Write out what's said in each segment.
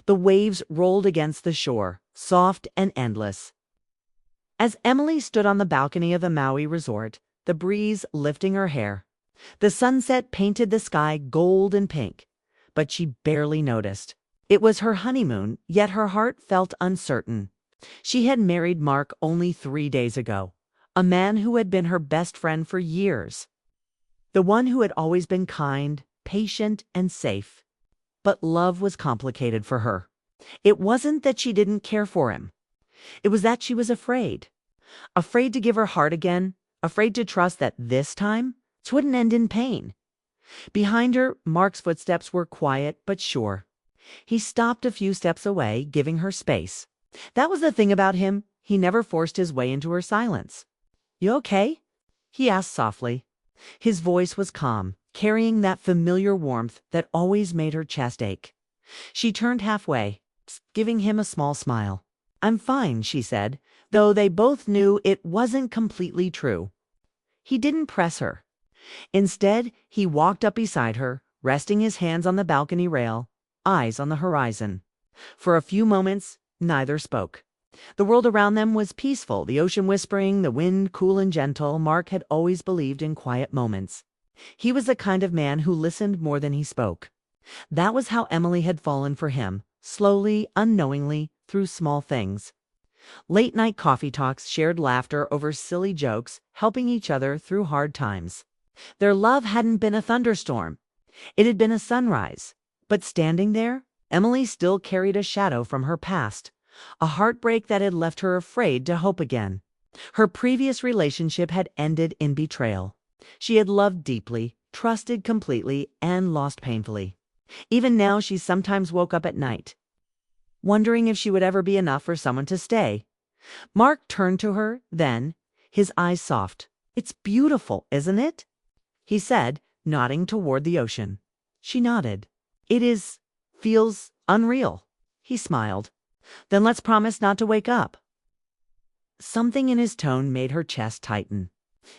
The waves rolled against the shore, soft and endless. As Emily stood on the balcony of the Maui resort, the breeze lifting her hair, the sunset painted the sky gold and pink, but she barely noticed. It was her honeymoon, yet her heart felt uncertain. She had married Mark only 3 days ago, a man who had been her best friend for years. The one who had always been kind, patient, and safe. But love was complicated for her. It wasn't that she didn't care for him. It was that she was afraid. Afraid to give her heart again, afraid to trust that this time it wouldn't end in pain. Behind her, Mark's footsteps were quiet but sure. He stopped a few steps away, giving her space. That was the thing about him. He never forced his way into her silence. "You okay?" he asked softly. His voice was calm, carrying that familiar warmth that always made her chest ache. She turned halfway, giving him a small smile. "I'm fine," she said, though they both knew it wasn't completely true. He didn't press her. Instead, he walked up beside her, resting his hands on the balcony rail, eyes on the horizon. For a few moments, neither spoke. The world around them was peaceful, the ocean whispering, the wind cool and gentle. Mark had always believed in quiet moments. He was the kind of man who listened more than he spoke. That was how Emily had fallen for him, slowly, unknowingly, through small things. Late-night coffee talks, shared laughter over silly jokes, helping each other through hard times. Their love hadn't been a thunderstorm. It had been a sunrise. But standing there, Emily still carried a shadow from her past, a heartbreak that had left her afraid to hope again. Her previous relationship had ended in betrayal. She had loved deeply, trusted completely, and lost painfully. Even now, she sometimes woke up at night, wondering if she would ever be enough for someone to stay. Mark turned to her, then, his eyes soft. "It's beautiful, isn't it?" he said, nodding toward the ocean. She nodded. "It is. Feels unreal." He smiled. "Then let's promise not to wake up." Something in his tone made her chest tighten.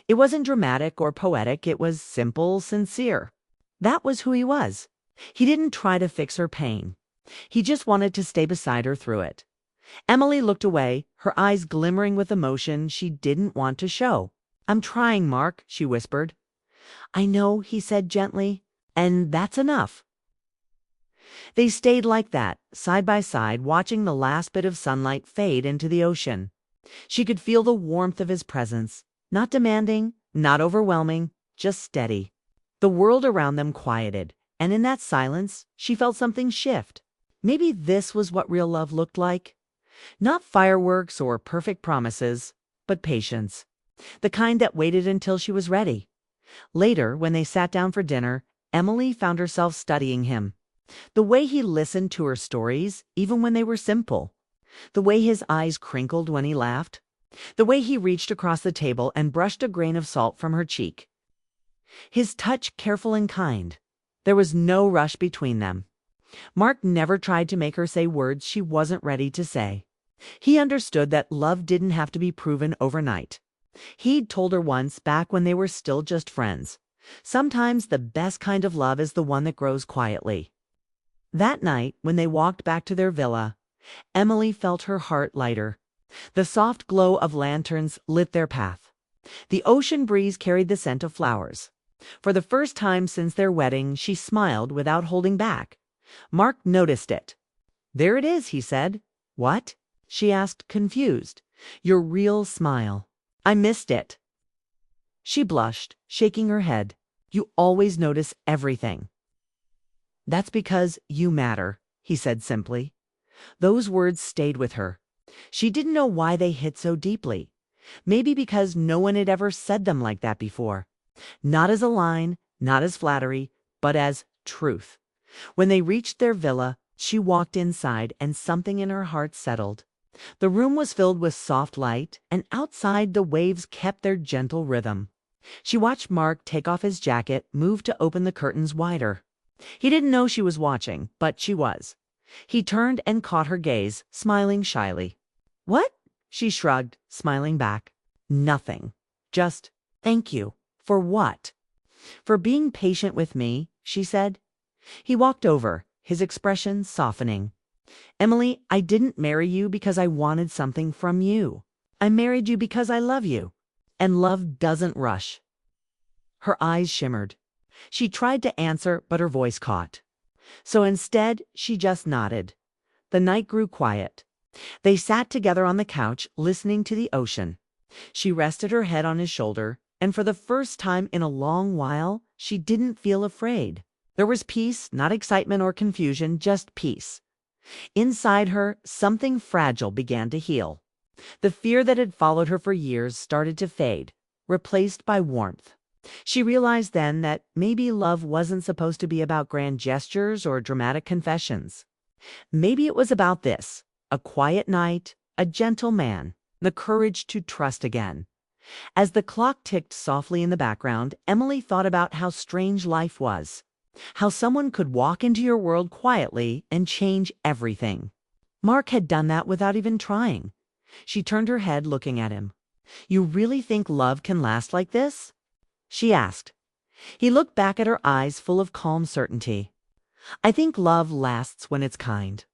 It wasn't dramatic or poetic, it was simple, sincere. That was who he was. He didn't try to fix her pain. He just wanted to stay beside her through it. Emily looked away, her eyes glimmering with emotion she didn't want to show. "I'm trying, Mark," she whispered. "I know," he said gently, "and that's enough." They stayed like that, side by side, watching the last bit of sunlight fade into the ocean. She could feel the warmth of his presence, not demanding, not overwhelming, just steady. The world around them quieted, and in that silence, she felt something shift. Maybe this was what real love looked like. Not fireworks or perfect promises, but patience. The kind that waited until she was ready. Later, when they sat down for dinner, Emily found herself studying him. The way he listened to her stories, even when they were simple. The way his eyes crinkled when he laughed. The way he reached across the table and brushed a grain of salt from her cheek. His touch careful and kind. There was no rush between them. Mark never tried to make her say words she wasn't ready to say. He understood that love didn't have to be proven overnight. He'd told her once, back when they were still just friends, sometimes the best kind of love is the one that grows quietly. That night, when they walked back to their villa, Emily felt her heart lighter. The soft glow of lanterns lit their path. The ocean breeze carried the scent of flowers. For the first time since their wedding, she smiled without holding back. Mark noticed it. "There it is," he said. "What?" she asked, confused. "Your real smile. I missed it." She blushed, shaking her head. "You always notice everything." "That's because you matter," he said simply. Those words stayed with her. She didn't know why they hit so deeply. Maybe because no one had ever said them like that before. Not as a line, not as flattery, but as truth. When they reached their villa, she walked inside and something in her heart settled. The room was filled with soft light, and outside the waves kept their gentle rhythm. She watched Mark take off his jacket, move to open the curtains wider. He didn't know she was watching, but she was. He turned and caught her gaze, smiling shyly. "What?" she shrugged, smiling back. "Nothing. Just thank you." "For what?" "For being patient with me," she said. He walked over, his expression softening. Emily, I didn't marry you because I wanted something from you. I married you because I love you. And love doesn't rush. Her eyes shimmered. She tried to answer, but her voice caught. So instead, she just nodded. The night grew quiet. They sat together on the couch, listening to the ocean. She rested her head on his shoulder, and for the first time in a long while, she didn't feel afraid. There was peace, not excitement or confusion, just peace. Inside her, something fragile began to heal. The fear that had followed her for years started to fade, replaced by warmth. She realized then that maybe love wasn't supposed to be about grand gestures or dramatic confessions. Maybe it was about this: a quiet night, a gentle man, the courage to trust again. As the clock ticked softly in the background, Emily thought about how strange life was. How someone could walk into your world quietly and change everything. Mark had done that without even trying. She turned her head, looking at him. "You really think love can last like this?" she asked. He looked back at her eyes full of calm certainty. "I think love lasts when it's kind.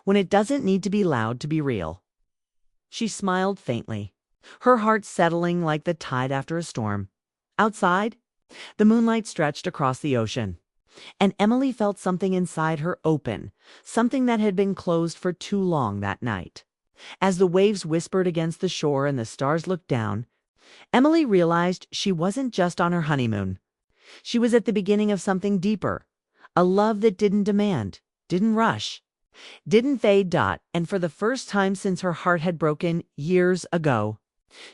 When it doesn't need to be loud to be real." She smiled faintly, her heart settling like the tide after a storm. Outside, the moonlight stretched across the ocean, and Emily felt something inside her open, something that had been closed for too long that night. As the waves whispered against the shore and the stars looked down, Emily realized she wasn't just on her honeymoon. She was at the beginning of something deeper, a love that didn't demand, didn't rush, didn't fade. And for the first time since her heart had broken years ago,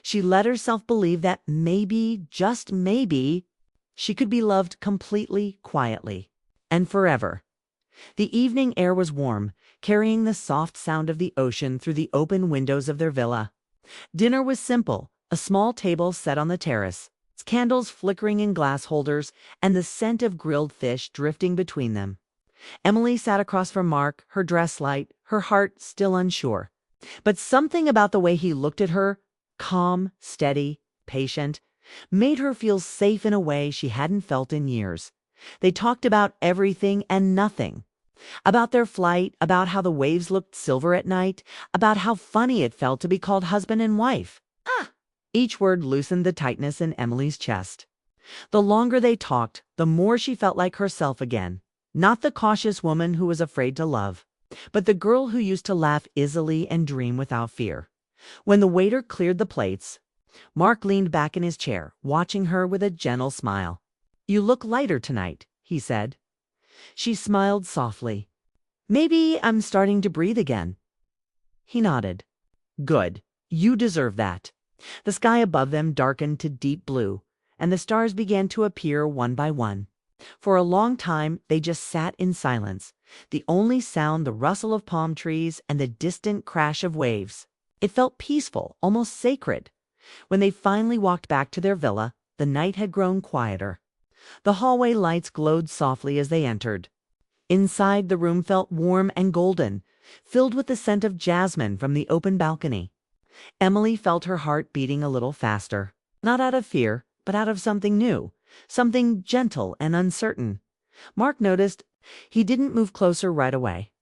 she let herself believe that maybe, just maybe, she could be loved completely, quietly, and forever. The evening air was warm, carrying the soft sound of the ocean through the open windows of their villa. Dinner was simple, a small table set on the terrace, candles flickering in glass holders, and the scent of grilled fish drifting between them. Emily sat across from Mark, her dress light, her heart still unsure. But something about the way he looked at her, calm, steady, patient, made her feel safe in a way she hadn't felt in years. They talked about everything and nothing. About their flight, about how the waves looked silver at night, about how funny it felt to be called husband and wife. Each word loosened the tightness in Emily's chest. The longer they talked, the more she felt like herself again. Not the cautious woman who was afraid to love, but the girl who used to laugh easily and dream without fear. When the waiter cleared the plates, Mark leaned back in his chair, watching her with a gentle smile. "You look lighter tonight," he said. She smiled softly. "Maybe I'm starting to breathe again." He nodded. "Good. You deserve that." The sky above them darkened to deep blue, and the stars began to appear one by one. For a long time, they just sat in silence, the only sound the rustle of palm trees and the distant crash of waves. It felt peaceful, almost sacred. When they finally walked back to their villa, the night had grown quieter. The hallway lights glowed softly as they entered. Inside, the room felt warm and golden, filled with the scent of jasmine from the open balcony. Emily felt her heart beating a little faster, not out of fear, but out of something new, something gentle and uncertain. Mark noticed he didn't move closer right away.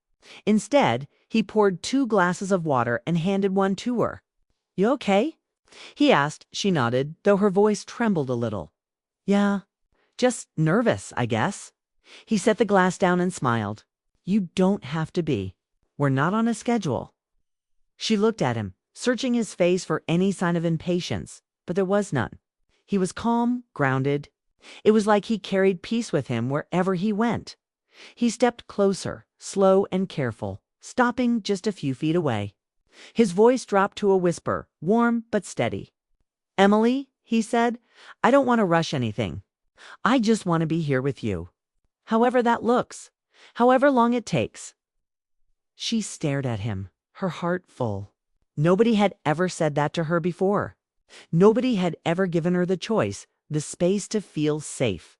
Instead, he poured 2 glasses of water and handed one to her. "You okay?" he asked. She nodded, though her voice trembled a little. "Yeah, just nervous, I guess." He set the glass down and smiled. "You don't have to be. We're not on a schedule." She looked at him, searching his face for any sign of impatience, but there was none. He was calm, grounded. It was like he carried peace with him wherever he went. He stepped closer, slow and careful, stopping just a few feet away. His voice dropped to a whisper, warm but steady. "Emily," he said, "I don't want to rush anything. I just want to be here with you. However that looks, however long it takes." She stared at him, her heart full. Nobody had ever said that to her before. Nobody had ever given her the choice, the space to feel safe.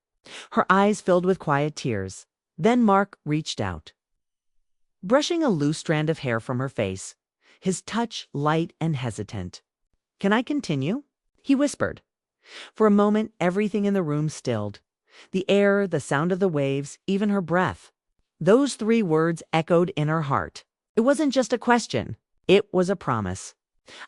Her eyes filled with quiet tears. Then Mark reached out, brushing a loose strand of hair from her face, his touch light and hesitant. "Can I continue?" he whispered. For a moment, everything in the room stilled. The air, the sound of the waves, even her breath. Those 3 words echoed in her heart. It wasn't just a question. It was a promise.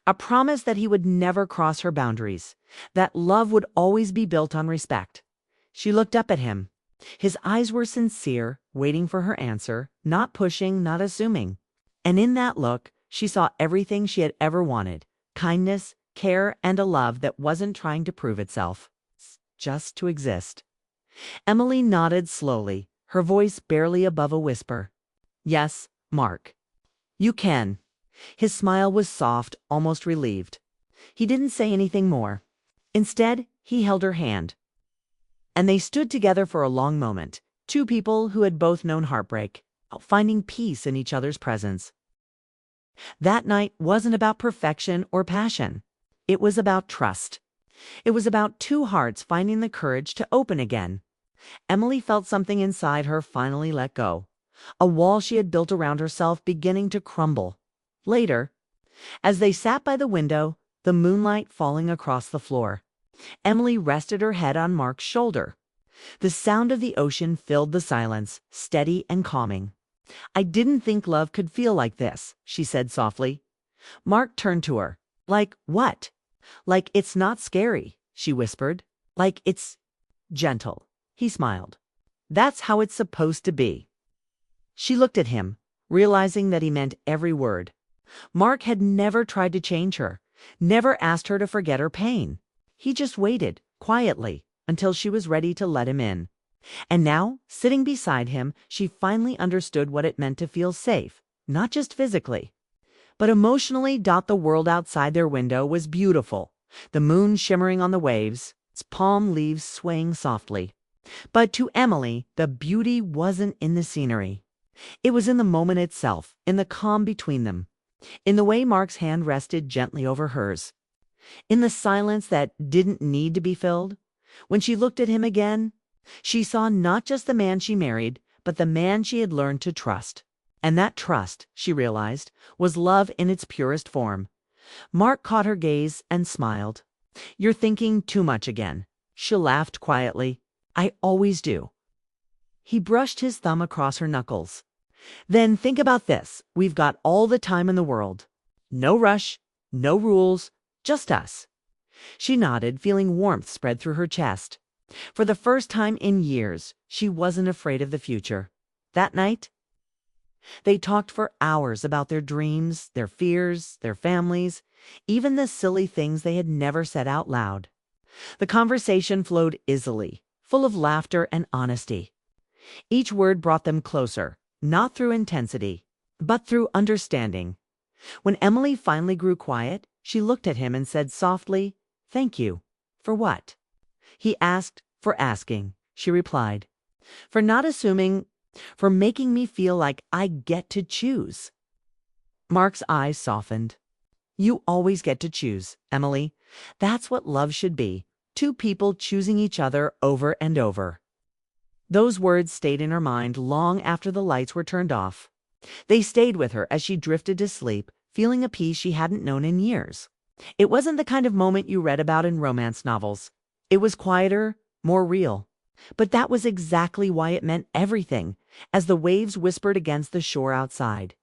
A promise that he would never cross her boundaries, that love would always be built on respect. She looked up at him. His eyes were sincere, waiting for her answer, not pushing, not assuming. And in that look, she saw everything she had ever wanted: kindness, care, and a love that wasn't trying to prove itself, just to exist. Emily nodded slowly, her voice barely above a whisper. Yes, Mark. You can. His smile was soft, almost relieved. He didn't say anything more. Instead, he held her hand. And they stood together for a long moment, two people who had both known heartbreak, finding peace in each other's presence. That night wasn't about perfection or passion. It was about trust. It was about two hearts finding the courage to open again. Emily felt something inside her finally let go. A wall she had built around herself beginning to crumble. Later, as they sat by the window, the moonlight falling across the floor, Emily rested her head on Mark's shoulder. The sound of the ocean filled the silence, steady and calming. I didn't think love could feel like this, she said softly. Mark turned to her. Like what? Like it's not scary, she whispered. Like it's gentle. He smiled. That's how it's supposed to be. She looked at him, realizing that he meant every word. Mark had never tried to change her, never asked her to forget her pain. He just waited, quietly, until she was ready to let him in. And now, sitting beside him, she finally understood what it meant to feel safe, not just physically, but emotionally. The world outside their window was beautiful, the moon shimmering on the waves, its palm leaves swaying softly. But to Emily, the beauty wasn't in the scenery. It was in the moment itself, in the calm between them, in the way Mark's hand rested gently over hers, in the silence that didn't need to be filled. When she looked at him again, she saw not just the man she married, but the man she had learned to trust. And that trust, she realized, was love in its purest form. Mark caught her gaze and smiled. You're thinking too much again. She laughed quietly. I always do. He brushed his thumb across her knuckles. Then think about this. We've got all the time in the world. No rush, no rules, just us. She nodded, feeling warmth spread through her chest. For the first time in years, she wasn't afraid of the future. That night, they talked for hours about their dreams, their fears, their families, even the silly things they had never said out loud. The conversation flowed easily, full of laughter and honesty. Each word brought them closer, not through intensity, but through understanding. When Emily finally grew quiet, she looked at him and said softly, "Thank you." For what? He asked. For asking, she replied. For not assuming, for making me feel like I get to choose. Mark's eyes softened. You always get to choose, Emily. That's what love should be. Two people choosing each other over and over. Those words stayed in her mind long after the lights were turned off. They stayed with her as she drifted to sleep, feeling a peace she hadn't known in years. It wasn't the kind of moment you read about in romance novels. It was quieter, more real. But that was exactly why it meant everything, as the waves whispered against the shore outside.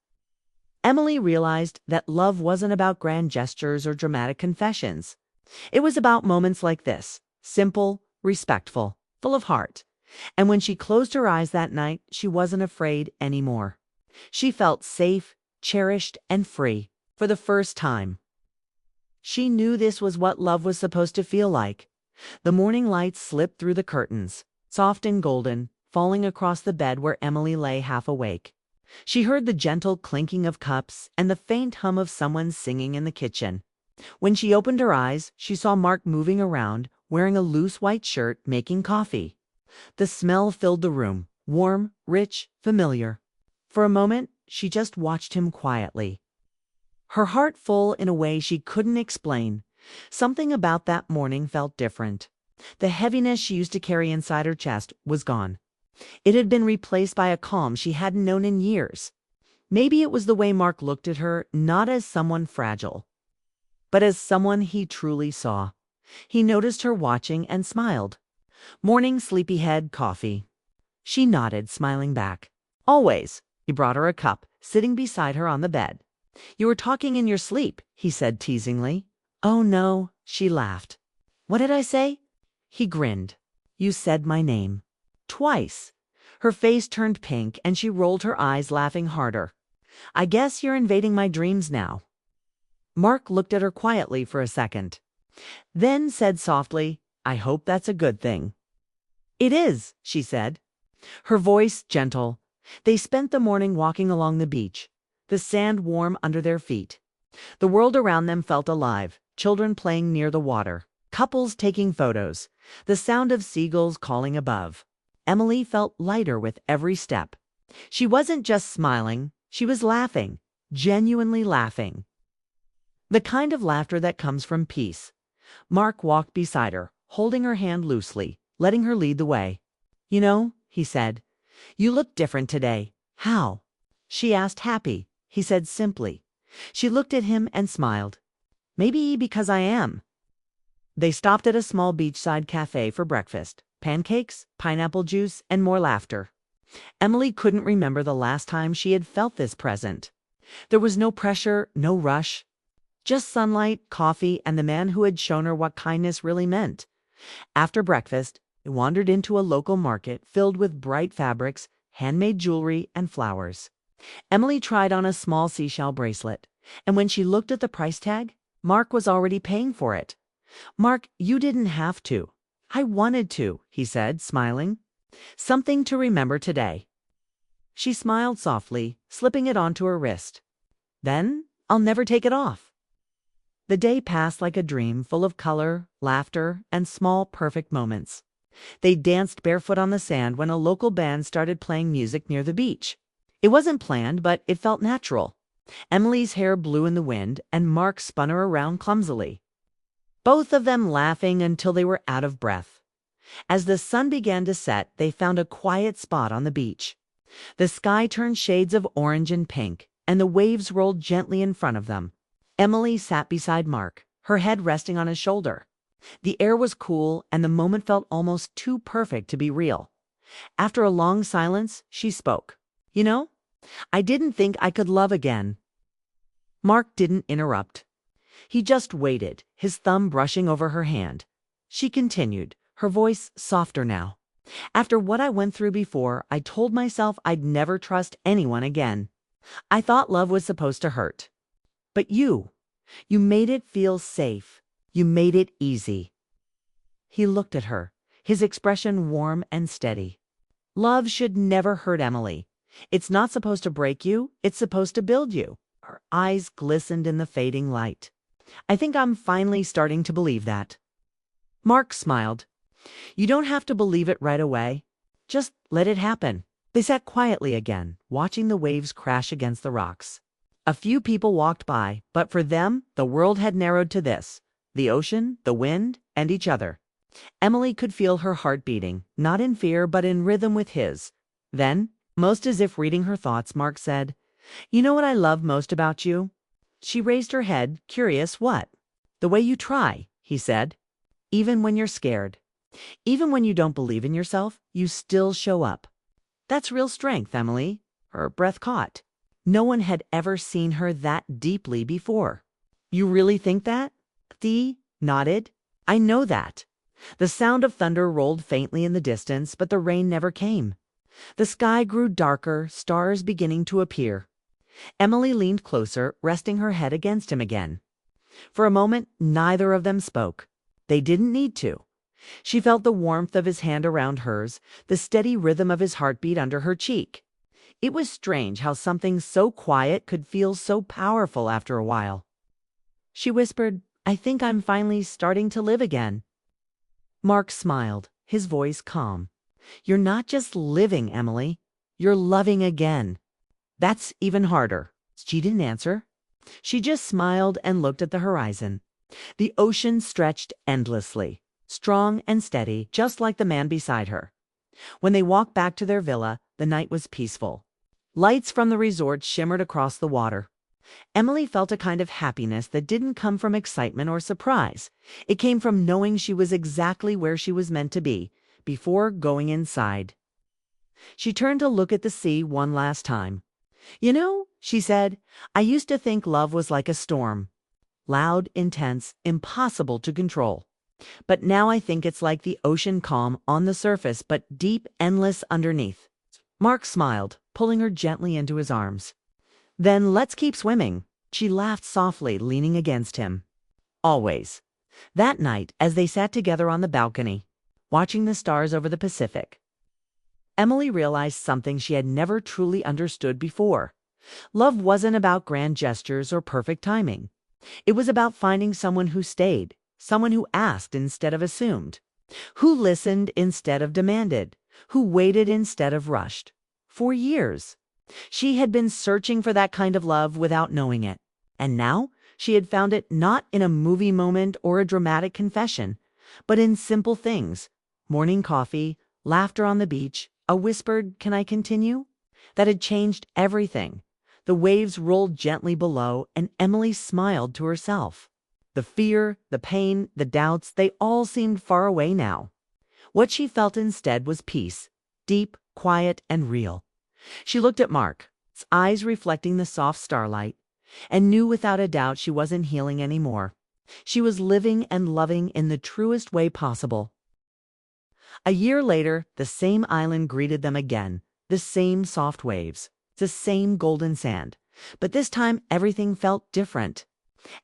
Emily realized that love wasn't about grand gestures or dramatic confessions. It was about moments like this, simple, respectful, full of heart. And when she closed her eyes that night, she wasn't afraid anymore. She felt safe, cherished, and free for the first time. She knew this was what love was supposed to feel like. The morning light slipped through the curtains, soft and golden, falling across the bed where Emily lay half awake. She heard the gentle clinking of cups and the faint hum of someone singing in the kitchen. When she opened her eyes, she saw Mark moving around, wearing a loose white shirt, making coffee. The smell filled the room, warm, rich, familiar. For a moment, she just watched him quietly. Her heart full in a way she couldn't explain. Something about that morning felt different. The heaviness she used to carry inside her chest was gone. It had been replaced by a calm she hadn't known in years. Maybe it was the way Mark looked at her, not as someone fragile, but as someone he truly saw. He noticed her watching and smiled. Morning, sleepyhead, coffee. She nodded, smiling back. Always. He brought her a cup, sitting beside her on the bed. "You were talking in your sleep," he said teasingly. "Oh no," she laughed. "What did I say?" He grinned. "You said my name. Twice." Her face turned pink and she rolled her eyes, laughing harder. "I guess you're invading my dreams now." Mark looked at her quietly for a second, then said softly, "I hope that's a good thing." "It is," she said, her voice gentle. They spent the morning walking along the beach, the sand warm under their feet. The world around them felt alive, children playing near the water, couples taking photos, the sound of seagulls calling above. Emily felt lighter with every step. She wasn't just smiling, she was laughing, genuinely laughing. The kind of laughter that comes from peace. Mark walked beside her, holding her hand loosely, letting her lead the way. "You know," he said, "you look different today." "How?" she asked, happy. He said simply. She looked at him and smiled. "Maybe because I am." They stopped at a small beachside cafe for breakfast. Pancakes, pineapple juice, and more laughter. Emily couldn't remember the last time she had felt this present. There was no pressure, no rush. Just sunlight, coffee, and the man who had shown her what kindness really meant. After breakfast, they wandered into a local market filled with bright fabrics, handmade jewelry, and flowers. Emily tried on a small seashell bracelet, and when she looked at the price tag, Mark was already paying for it. "Mark, you didn't have to." "I wanted to," he said, smiling. "Something to remember today." She smiled softly, slipping it onto her wrist. "Then I'll never take it off." The day passed like a dream, full of color, laughter, and small, perfect moments. They danced barefoot on the sand when a local band started playing music near the beach. It wasn't planned, but it felt natural. Emily's hair blew in the wind, and Mark spun her around clumsily, both of them laughing until they were out of breath. As the sun began to set, they found a quiet spot on the beach. The sky turned shades of orange and pink, and the waves rolled gently in front of them. Emily sat beside Mark, her head resting on his shoulder. The air was cool, and the moment felt almost too perfect to be real. After a long silence, she spoke. "You know, I didn't think I could love again." Mark didn't interrupt. He just waited, his thumb brushing over her hand. She continued, her voice softer now. "After what I went through before, I told myself I'd never trust anyone again. I thought love was supposed to hurt. But you made it feel safe. You made it easy." He looked at her, his expression warm and steady. "Love should never hurt, Emily. It's not supposed to break you, it's supposed to build you." Her eyes glistened in the fading light. "I think I'm finally starting to believe that." Mark smiled. "You don't have to believe it right away. Just let it happen." They sat quietly again, watching the waves crash against the rocks. A few people walked by, but for them, the world had narrowed to this: the ocean, the wind, and each other. Emily could feel her heart beating, not in fear, but in rhythm with his. Then, most as if reading her thoughts, Mark said, "You know what I love most about you?" She raised her head, curious. "What?" "The way you try," he said. "Even when you're scared. Even when you don't believe in yourself, you still show up. That's real strength, Emily." Her breath caught. No one had ever seen her that deeply before. "You really think that?" Thea nodded. "I know that." The sound of thunder rolled faintly in the distance, but the rain never came. The sky grew darker, stars beginning to appear. Emily leaned closer, resting her head against him again. For a moment, neither of them spoke. They didn't need to. She felt the warmth of his hand around hers, the steady rhythm of his heartbeat under her cheek. It was strange how something so quiet could feel so powerful after a while. She whispered, "I think I'm finally starting to live again." Mark smiled, his voice calm. "You're not just living, Emily. You're loving again. That's even harder." She didn't answer. She just smiled and looked at the horizon. The ocean stretched endlessly, strong and steady, just like the man beside her. When they walked back to their villa, the night was peaceful. Lights from the resort shimmered across the water. Emily felt a kind of happiness that didn't come from excitement or surprise. It came from knowing she was exactly where she was meant to be, before going inside. She turned to look at the sea one last time. "You know, she said. I used to think love was like a storm. Loud, intense, impossible to control. But now I think it's like the ocean, calm on the surface, but deep, endless underneath. Mark smiled, pulling her gently into his arms. Then let's keep swimming. She laughed softly, leaning against him. Always. That night, as they sat together on the balcony, watching the stars over the Pacific, Emily realized something she had never truly understood before. Love wasn't about grand gestures or perfect timing. It was about finding someone who stayed, someone who asked instead of assumed, who listened instead of demanded, who waited instead of rushed. For years, she had been searching for that kind of love without knowing it. And now she had found it not in a movie moment or a dramatic confession, but in simple things: morning coffee, laughter on the beach, a whispered, "Can I continue?" that had changed everything. The waves rolled gently below, and Emily smiled to herself. The fear, the pain, the doubts, they all seemed far away now. What she felt instead was peace, deep, quiet, and real. She looked at Mark, his eyes reflecting the soft starlight, and knew without a doubt she wasn't healing anymore. She was living and loving in the truest way possible. A year later, the same island greeted them again, the same soft waves, the same golden sand. But this time, everything felt different.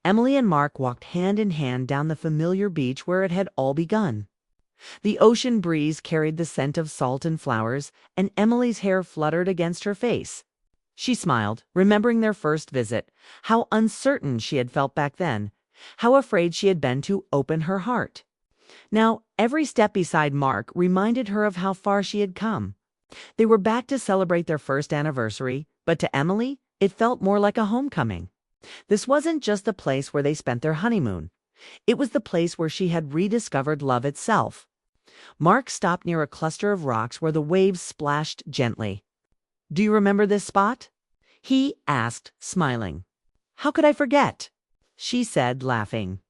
Emily and Mark walked hand in hand down the familiar beach where it had all begun. The ocean breeze carried the scent of salt and flowers, and Emily's hair fluttered against her face. She smiled, remembering their first visit, how uncertain she had felt back then, how afraid she had been to open her heart. Now, every step beside Mark reminded her of how far she had come. They were back to celebrate their first anniversary, but to Emily, it felt more like a homecoming. This wasn't just the place where they spent their honeymoon. It was the place where she had rediscovered love itself. Mark stopped near a cluster of rocks where the waves splashed gently. "Do you remember this spot?" he asked, smiling. "How could I forget?" she said, laughing.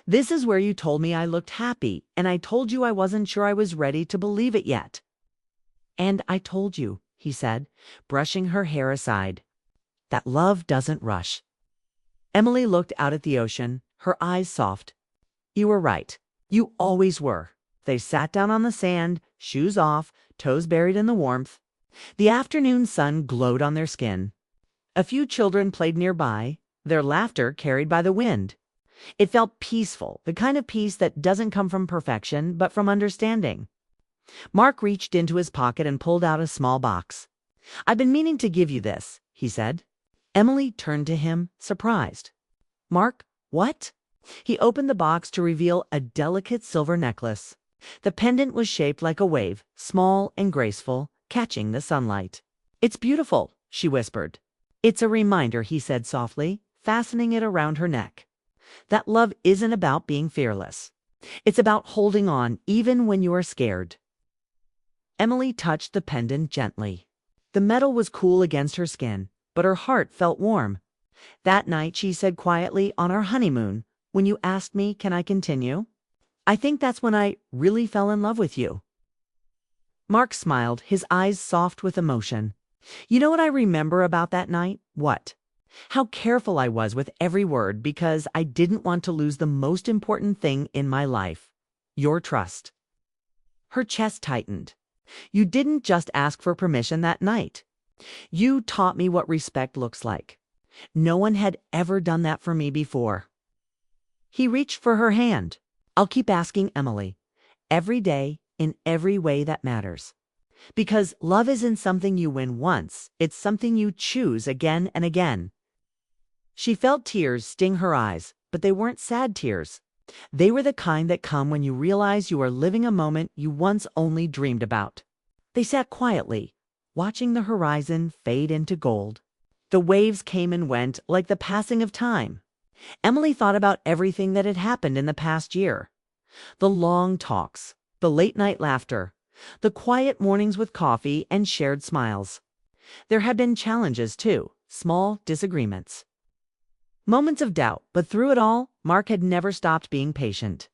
"This is where you told me I looked happy, and I told you I wasn't sure I was ready to believe it yet." "And I told you," he said, brushing her hair aside, "that love doesn't rush." Emily looked out at the ocean, her eyes soft. "You were right. You always were." They sat down on the sand, shoes off, toes buried in the warmth. The afternoon sun glowed on their skin. A few children played nearby, their laughter carried by the wind. It felt peaceful, the kind of peace that doesn't come from perfection, but from understanding. Mark reached into his pocket and pulled out a small box. "I've been meaning to give you this," he said. Emily turned to him, surprised. "Mark, what?" He opened the box to reveal a delicate silver necklace. The pendant was shaped like a wave, small and graceful, catching the sunlight. "It's beautiful," she whispered. "It's a reminder," he said softly, fastening it around her neck, "that love isn't about being fearless. It's about holding on even when you are scared." Emily touched the pendant gently. The metal was cool against her skin, but her heart felt warm. "That night," she said quietly, "on our honeymoon, when you asked me, 'Can I continue?' I think that's when I really fell in love with you." Mark smiled, his eyes soft with emotion. "You know what I remember about that night?" "What?" "How careful I was with every word because I didn't want to lose the most important thing in my life. Your trust." Her chest tightened. "You didn't just ask for permission that night. You taught me what respect looks like. No one had ever done that for me before." He reached for her hand. "I'll keep asking, Emily. Every day, in every way that matters. Because love isn't something you win once, it's something you choose again and again." She felt tears sting her eyes, but they weren't sad tears. They were the kind that come when you realize you are living a moment you once only dreamed about. They sat quietly, watching the horizon fade into gold. The waves came and went like the passing of time. Emily thought about everything that had happened in the past year. The long talks, the late-night laughter, the quiet mornings with coffee and shared smiles. There had been challenges, too, small disagreements. Moments of doubt, but through it all, Mark had never stopped being patient.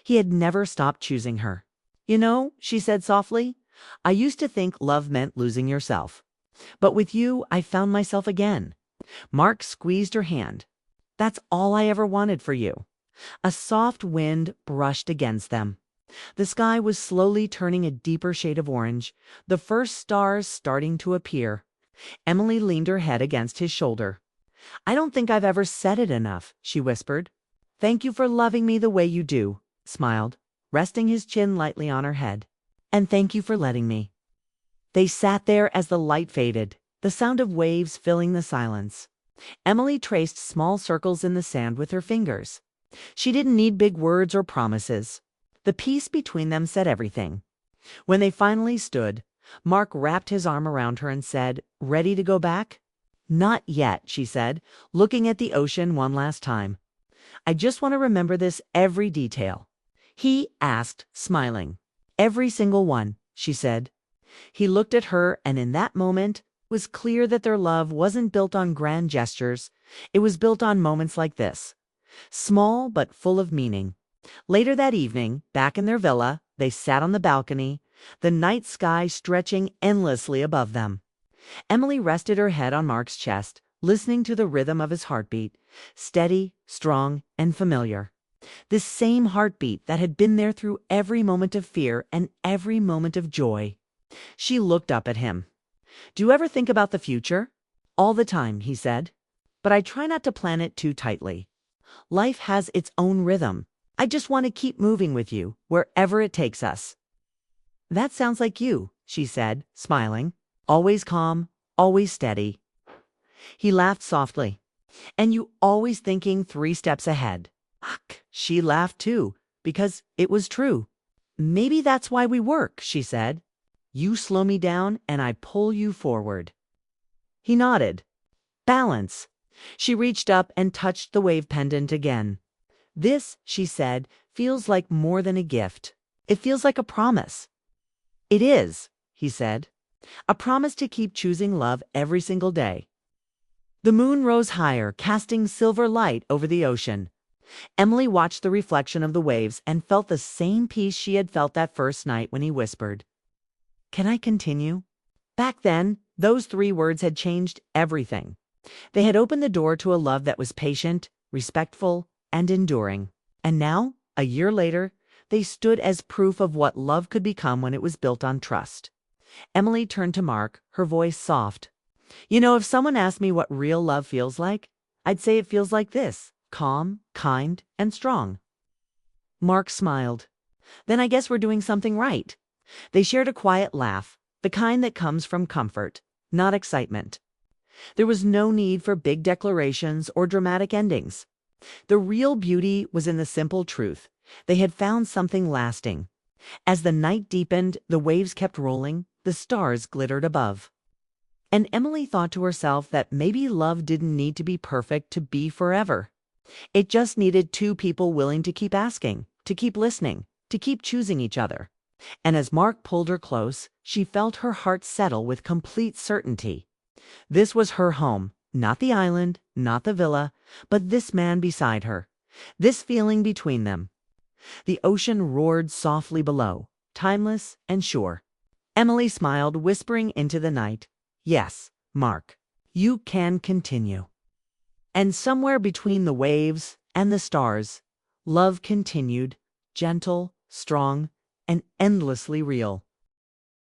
He had never stopped choosing her. "You know," she said softly, "I used to think love meant losing yourself. But with you, I found myself again. Mark squeezed her hand. That's all I ever wanted for you. A soft wind brushed against them. The sky was slowly turning a deeper shade of orange, the first stars starting to appear. Emily leaned her head against his shoulder. I don't think I've ever said it enough, she whispered. Thank you for loving me the way you do, smiled, resting his chin lightly on her head. And thank you for letting me. They sat there as the light faded, the sound of waves filling the silence. Emily traced small circles in the sand with her fingers. She didn't need big words or promises. The peace between them said everything. When they finally stood, Mark wrapped his arm around her and said, Ready to go back? Not yet, she said, looking at the ocean one last time. I just want to remember this every detail. He asked, smiling. Every single one, she said. He looked at her, and in that moment, it was clear that their love wasn't built on grand gestures. It was built on moments like this. Small but full of meaning. Later that evening, back in their villa, they sat on the balcony, the night sky stretching endlessly above them. Emily rested her head on Mark's chest, listening to the rhythm of his heartbeat, steady, strong, and familiar. This same heartbeat that had been there through every moment of fear and every moment of joy. She looked up at him. Do you ever think about the future? All the time, he said. But I try not to plan it too tightly. Life has its own rhythm. I just want to keep moving with you, wherever it takes us. That sounds like you, she said, smiling. Always calm, always steady. He laughed softly. And you always thinking 3 steps ahead. She laughed too, because it was true. Maybe that's why we work, she said. You slow me down and I pull you forward. He nodded. Balance. She reached up and touched the wave pendant again. This, she said, feels like more than a gift. It feels like a promise. It is, he said. A promise to keep choosing love every single day. The moon rose higher, casting silver light over the ocean. Emily watched the reflection of the waves and felt the same peace she had felt that first night when he whispered, Can I continue? Back then, those 3 words had changed everything. They had opened the door to a love that was patient, respectful, and enduring. And now, a year later, they stood as proof of what love could become when it was built on trust. Emily turned to Mark, her voice soft. You know, if someone asked me what real love feels like, I'd say it feels like this, calm, kind, and strong. Mark smiled. Then I guess we're doing something right. They shared a quiet laugh, the kind that comes from comfort, not excitement. There was no need for big declarations or dramatic endings. The real beauty was in the simple truth. They had found something lasting. As the night deepened, the waves kept rolling, the stars glittered above. And Emily thought to herself that maybe love didn't need to be perfect to be forever. It just needed 2 people willing to keep asking, to keep listening, to keep choosing each other. And as Mark pulled her close, she felt her heart settle with complete certainty. This was her home, not the island, not the villa, but this man beside her, this feeling between them. The ocean roared softly below, timeless and sure. Emily smiled, whispering into the night, Yes, Mark, you can continue. And somewhere between the waves and the stars, love continued, gentle, strong, and endlessly real.